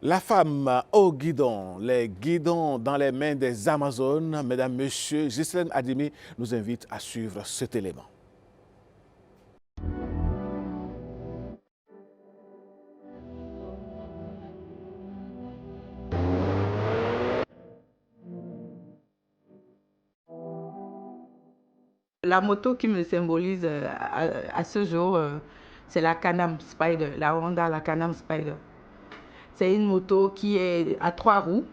La femme au guidon, les guidons dans les mains des Amazones. Mesdames, Messieurs, Ghislaine Adimi nous invite à suivre cet élément. La moto qui me symbolise à ce jour, c'est la Can-Am Spyder, la Honda, la Can-Am Spyder. C'est une moto qui est à 3 roues.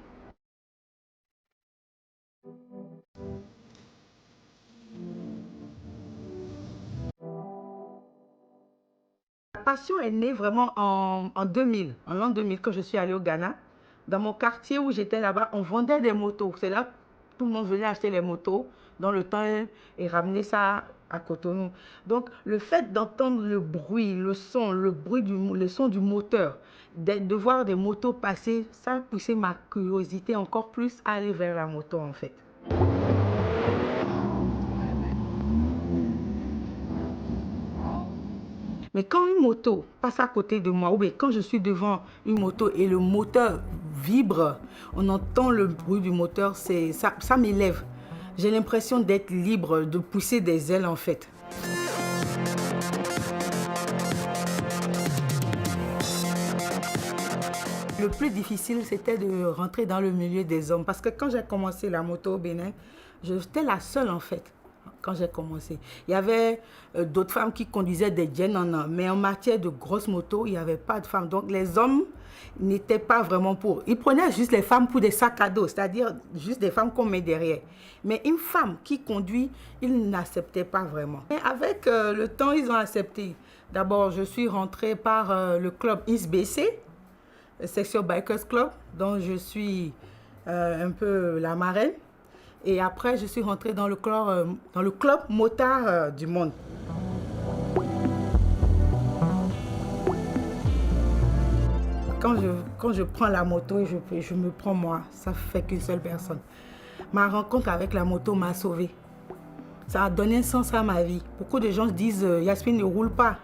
La passion est née vraiment en 2000, en l'an 2000, quand je suis allée au Ghana. Dans mon quartier où j'étais là-bas, on vendait des motos. C'est là que tout le monde venait acheter les motos dans le temps et ramener ça à Cotonou. Donc, le fait d'entendre le bruit, le son, le son du moteur, de voir des motos passer, ça a poussé ma curiosité encore plus à aller vers la moto en fait. Mais quand une moto passe à côté de moi, ou bien quand je suis devant une moto et le moteur vibre, on entend le bruit du moteur, ça m'élève. J'ai l'impression d'être libre, de pousser des ailes en fait. Le plus difficile, c'était de rentrer dans le milieu des hommes. Parce que quand j'ai commencé la moto au Bénin, j'étais la seule en fait. Quand j'ai commencé, il y avait d'autres femmes qui conduisaient des Gen, mais en matière de grosses motos, il n'y avait pas de femmes. Donc les hommes n'étaient pas vraiment pour. Ils prenaient juste les femmes pour des sacs à dos, c'est-à-dire juste des femmes qu'on met derrière. Mais une femme qui conduit, ils n'acceptaient pas vraiment. Et avec le temps, ils ont accepté. D'abord, je suis rentrée par le club ISBC, le Section Bikers Club, dont je suis un peu la marraine. Et après, je suis rentrée dans le club motard du monde. Quand je prends la moto et je me prends moi, ça fait qu'une seule personne. Ma rencontre avec la moto m'a sauvée. Ça a donné un sens à ma vie. Beaucoup de gens disent Yasmine ne roule pas.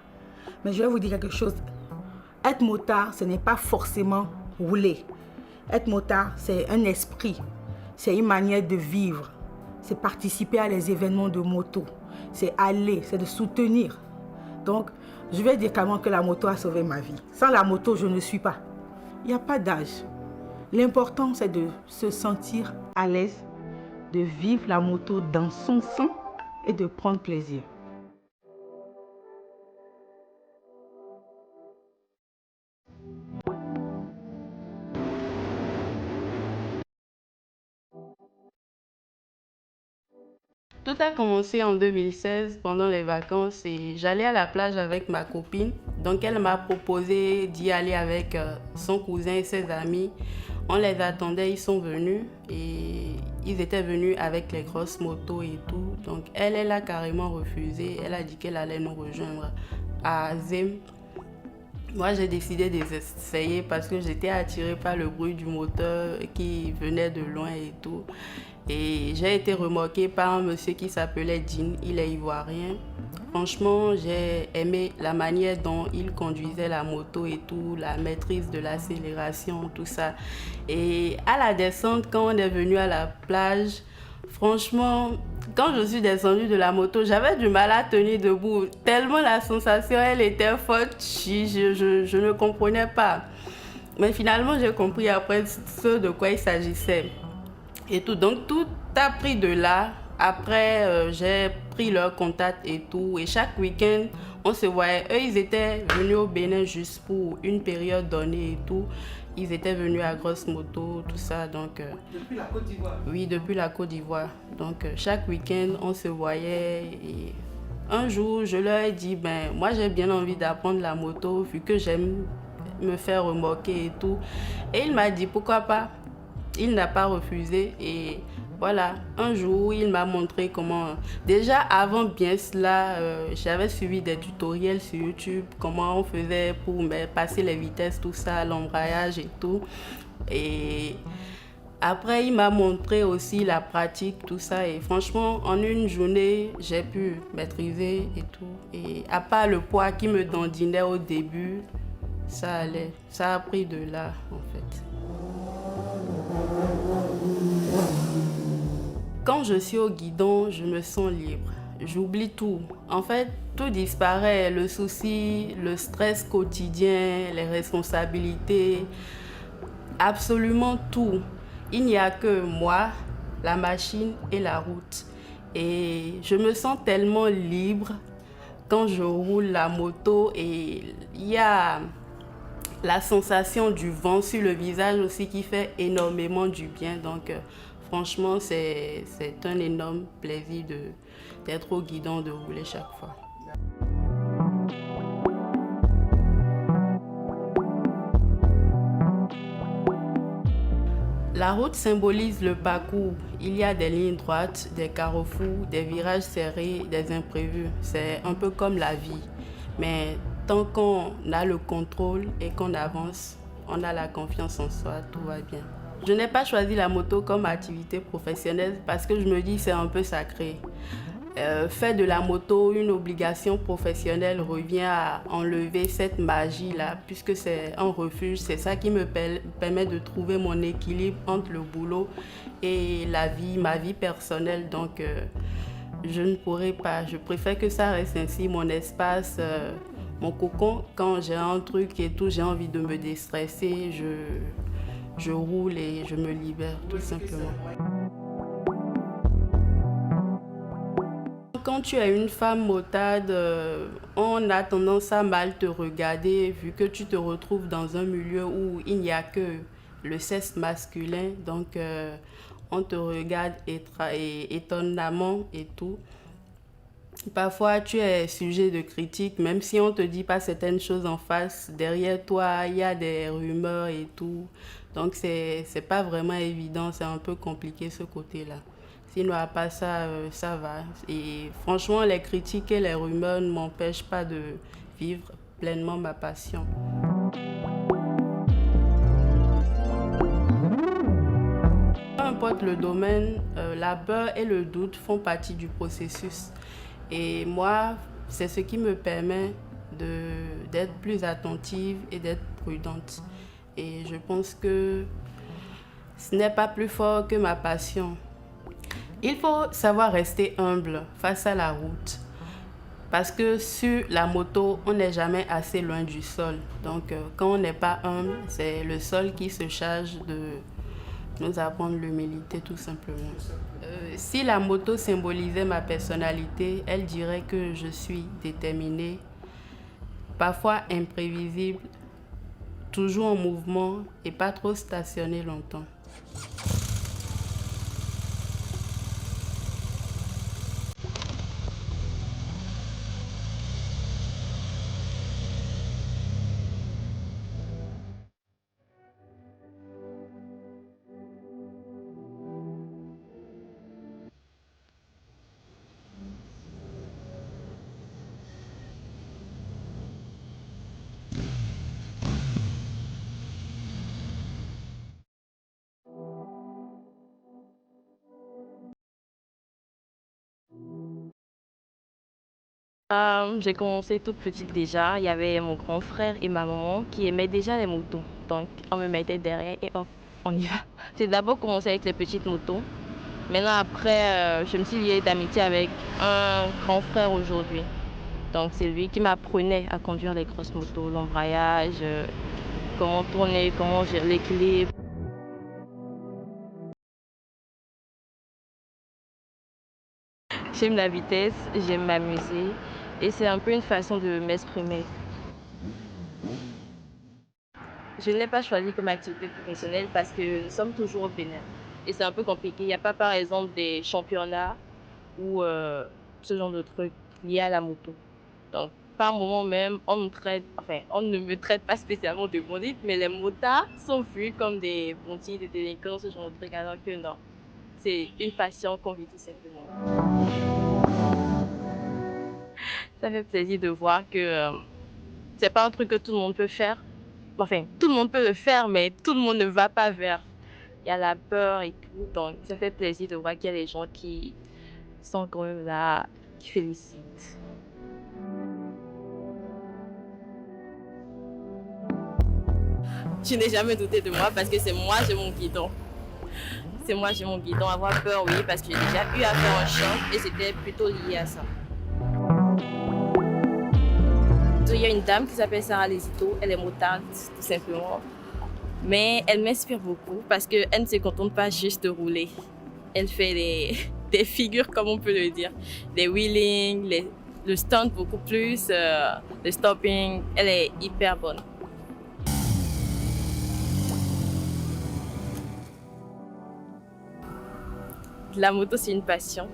Mais je vais vous dire quelque chose. Être motard, ce n'est pas forcément rouler. Être motard, c'est un esprit. C'est une manière de vivre. C'est participer à les événements de moto. C'est aller, c'est de soutenir. Donc, je vais dire quand même que la moto a sauvé ma vie. Sans la moto, je ne suis pas. Il n'y a pas d'âge. L'important, c'est de se sentir à l'aise, de vivre la moto dans son sang et de prendre plaisir. Tout a commencé en 2016 pendant les vacances et j'allais à la plage avec ma copine. Donc elle m'a proposé d'y aller avec son cousin et ses amis. On les attendait, ils sont venus et ils étaient venus avec les grosses motos et tout. Donc elle a carrément refusé. Elle a dit qu'elle allait nous rejoindre à Zem. Moi, j'ai décidé d'essayer parce que j'étais attirée par le bruit du moteur qui venait de loin et tout. Et j'ai été remorquée par un monsieur qui s'appelait Jean, il est ivoirien. Franchement, j'ai aimé la manière dont il conduisait la moto et tout, la maîtrise de l'accélération, tout ça. Et à la descente, quand on est venu à la plage, franchement, quand je suis descendue de la moto, j'avais du mal à tenir debout. Tellement la sensation, elle était forte, je ne comprenais pas. Mais finalement, j'ai compris après ce de quoi il s'agissait. Et tout. Donc, tout a pris de là. Après, j'ai pris leur contact et tout. Et chaque week-end, on se voyait. Eux, ils étaient venus au Bénin juste pour une période donnée et tout. Ils étaient venus à Grosse Moto, tout ça. Donc, depuis la Côte d'Ivoire? Oui, depuis la Côte d'Ivoire. Donc, chaque week-end, on se voyait. Et un jour, je leur ai dit, ben, moi, j'ai bien envie d'apprendre la moto, vu que j'aime me faire remorquer et tout. Et il m'a dit, pourquoi pas? Il n'a pas refusé et voilà, un jour, il m'a montré comment... Déjà, avant bien cela, j'avais suivi des tutoriels sur YouTube, comment on faisait pour passer les vitesses, tout ça, l'embrayage et tout. Et Après, il m'a montré aussi la pratique, tout ça. Et franchement, en une journée, j'ai pu maîtriser et tout. Et à part le poids qui me dandinait au début, ça allait. Ça a pris de là, en fait. Quand je suis au guidon, je me sens libre. J'oublie tout. En fait, tout disparaît. Le souci, le stress quotidien, les responsabilités, absolument tout. Il n'y a que moi, la machine et la route. Et je me sens tellement libre quand je roule la moto et il y a la sensation du vent sur le visage aussi qui fait énormément du bien. Donc franchement, c'est un énorme plaisir d'être au guidon, de rouler chaque fois. La route symbolise le parcours. Il y a des lignes droites, des carrefours, des virages serrés, des imprévus. C'est un peu comme la vie. Mais tant qu'on a le contrôle et qu'on avance, on a la confiance en soi, tout va bien. Je n'ai pas choisi la moto comme activité professionnelle parce que je me dis que c'est un peu sacré. Faire de la moto une obligation professionnelle revient à enlever cette magie-là, puisque c'est un refuge. C'est ça qui me permet de trouver mon équilibre entre le boulot et la vie, ma vie personnelle. Donc, je ne pourrais pas. Je préfère que ça reste ainsi, mon espace, mon cocon. Quand j'ai un truc et tout, j'ai envie de me déstresser, je roule et je me libère, tout simplement. Quand tu es une femme motade, on a tendance à mal te regarder vu que tu te retrouves dans un milieu où il n'y a que le sexe masculin. Donc, on te regarde étonnamment et tout. Parfois, tu es sujet de critique, même si on ne te dit pas certaines choses en face. Derrière toi, il y a des rumeurs et tout. Donc, c'est pas vraiment évident, c'est un peu compliqué ce côté-là. Sinon, à part ça, ça va. Et franchement, les critiques et les rumeurs ne m'empêchent pas de vivre pleinement ma passion. Peu importe le domaine, la peur et le doute font partie du processus. Et moi, c'est ce qui me permet d'être plus attentive et d'être prudente. Et je pense que ce n'est pas plus fort que ma passion. Il faut savoir rester humble face à la route. Parce que sur la moto, on n'est jamais assez loin du sol. Donc, quand on n'est pas humble, c'est le sol qui se charge de nous apprendre l'humilité, tout simplement. Si la moto symbolisait ma personnalité, elle dirait que je suis déterminée, parfois imprévisible, toujours en mouvement et pas trop stationnée longtemps. J'ai commencé toute petite déjà. Il y avait mon grand frère et ma maman qui aimaient déjà les motos. Donc, on me mettait derrière et hop, on y va. J'ai d'abord commencé avec les petites motos. Maintenant, après, je me suis liée d'amitié avec un grand frère aujourd'hui. Donc, c'est lui qui m'apprenait à conduire les grosses motos, l'embrayage, comment tourner, comment gérer l'équilibre. J'aime la vitesse, j'aime m'amuser et c'est un peu une façon de m'exprimer. Je ne l'ai pas choisi comme activité professionnelle parce que nous sommes toujours au Bénin. Et c'est un peu compliqué. Il n'y a pas, par exemple, des championnats ou ce genre de trucs liés à la moto. Donc, par moment même, on ne me traite pas spécialement de bandite, mais les motards sont vus comme des bandits, des délinquants, ce genre de trucs, alors que non. C'est une passion qu'on vit tout simplement. Ça fait plaisir de voir que c'est pas un truc que tout le monde peut faire. Enfin, tout le monde peut le faire, mais tout le monde ne va pas vers. il y a la peur et tout. Donc, ça fait plaisir de voir qu'il y a des gens qui sont quand même là, qui félicitent. Je n'ai jamais douté de moi parce que c'est moi, j'ai mon guidon. C'est moi, j'ai mon guidon. Avoir peur, oui, parce que j'ai déjà eu à faire un choc et c'était plutôt lié à ça. Il y a une dame qui s'appelle Sarah Lesito, elle est motarde, tout simplement. Mais elle m'inspire beaucoup parce qu'elle ne se contente pas juste de rouler. Elle fait des figures, comme on peut le dire, des wheelings, le stunt beaucoup plus, le stopping. Elle est hyper bonne. La moto, c'est une passion.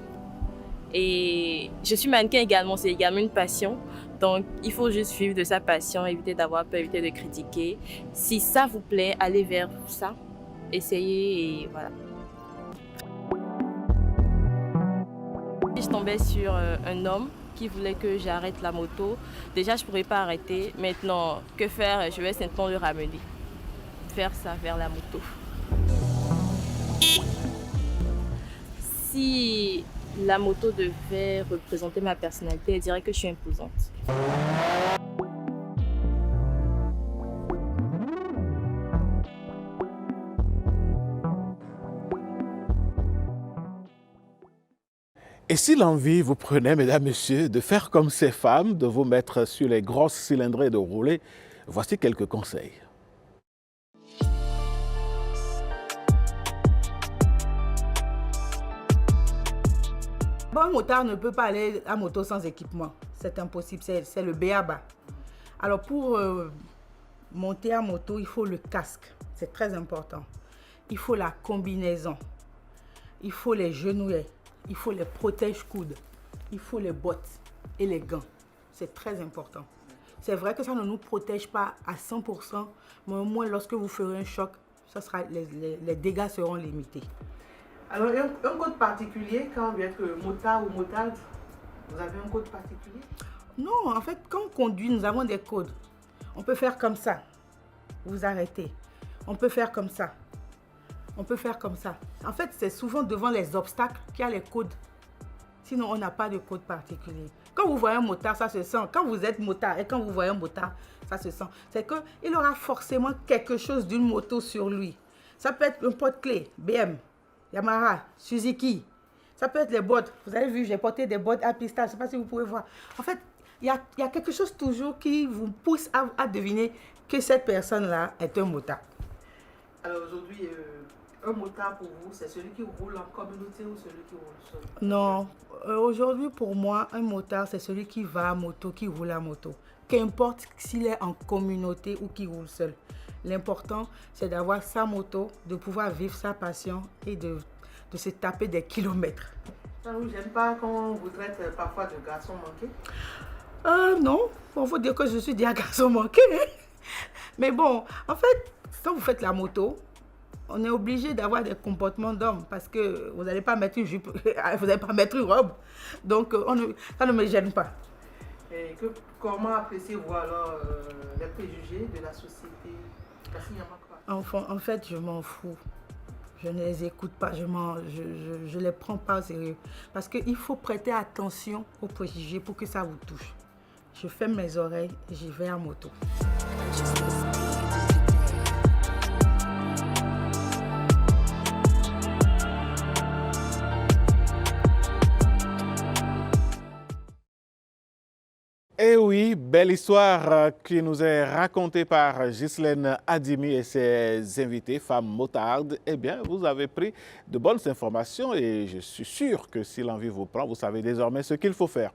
Et je suis mannequin également, c'est également une passion. Donc, il faut juste suivre de sa passion, éviter d'avoir peur, éviter de critiquer. Si ça vous plaît, allez vers ça, essayez et voilà. Je tombais sur un homme qui voulait que j'arrête la moto. Déjà, je ne pourrais pas arrêter. Maintenant, que faire? Je vais simplement le ramener. Faire ça vers la moto. Si la moto devait représenter ma personnalité, elle dirait que je suis imposante. Et si l'envie vous prenait, mesdames, messieurs, de faire comme ces femmes, de vous mettre sur les grosses cylindrées et de rouler, voici quelques conseils. Bon, un motard ne peut pas aller à moto sans équipement. C'est impossible, c'est le b.a.-ba. Alors pour monter à moto, il faut le casque. C'est très important. Il faut la combinaison. Il faut les genouillères. Il faut les protège-coudes. Il faut les bottes et les gants. C'est très important. C'est vrai que ça ne nous protège pas à 100%, mais au moins lorsque vous ferez un choc, ça sera, les dégâts seront limités. Alors, un code particulier quand vous êtes motard ou motarde? Vous avez un code particulier? Non, en fait, quand on conduit, nous avons des codes. On peut faire comme ça. Vous arrêtez. On peut faire comme ça. On peut faire comme ça. En fait, c'est souvent devant les obstacles qu'il y a les codes. Sinon, on n'a pas de code particulier. Quand vous voyez un motard, ça se sent. Quand vous êtes motard et quand vous voyez un motard, ça se sent. C'est qu'il aura forcément quelque chose d'une moto sur lui. Ça peut être un porte-clés, BM, Yamaha, Suzuki. Ça peut être les bottes. Vous avez vu, j'ai porté des bottes à pistache. Je ne sais pas si vous pouvez voir. En fait, il y a quelque chose toujours qui vous pousse à deviner que cette personne-là est un motard. Alors aujourd'hui, un motard pour vous, c'est celui qui roule en communauté ou celui qui roule seul? Non, aujourd'hui pour moi, un motard, c'est celui qui va à moto, qui roule à moto. Qu'importe s'il est en communauté ou qu'il roule seul. L'important, c'est d'avoir sa moto, de pouvoir vivre sa passion et de se taper des kilomètres. J'aime pas quand on vous traite parfois de garçon manqué. Non, il faut dire que je suis déjà garçon manqué. Mais bon, en fait, quand vous faites la moto, on est obligé d'avoir des comportements d'homme parce que vous n'allez pas mettre une jupe, vous n'allez pas mettre une robe. Donc, ça ne me gêne pas. Et comment appréciez-vous alors les préjugés de la société? Parce qu'il y en a pas. En fait, je m'en fous. Je ne les écoute pas, je ne les prends pas au sérieux. Parce qu'il faut prêter attention aux préjugés pour que ça vous touche. Je ferme mes oreilles et j'y vais à moto. Eh oui, belle histoire qui nous est racontée par Ghislaine Adimi et ses invités, femmes motardes. Eh bien, vous avez pris de bonnes informations et je suis sûr que si l'envie vous prend, vous savez désormais ce qu'il faut faire.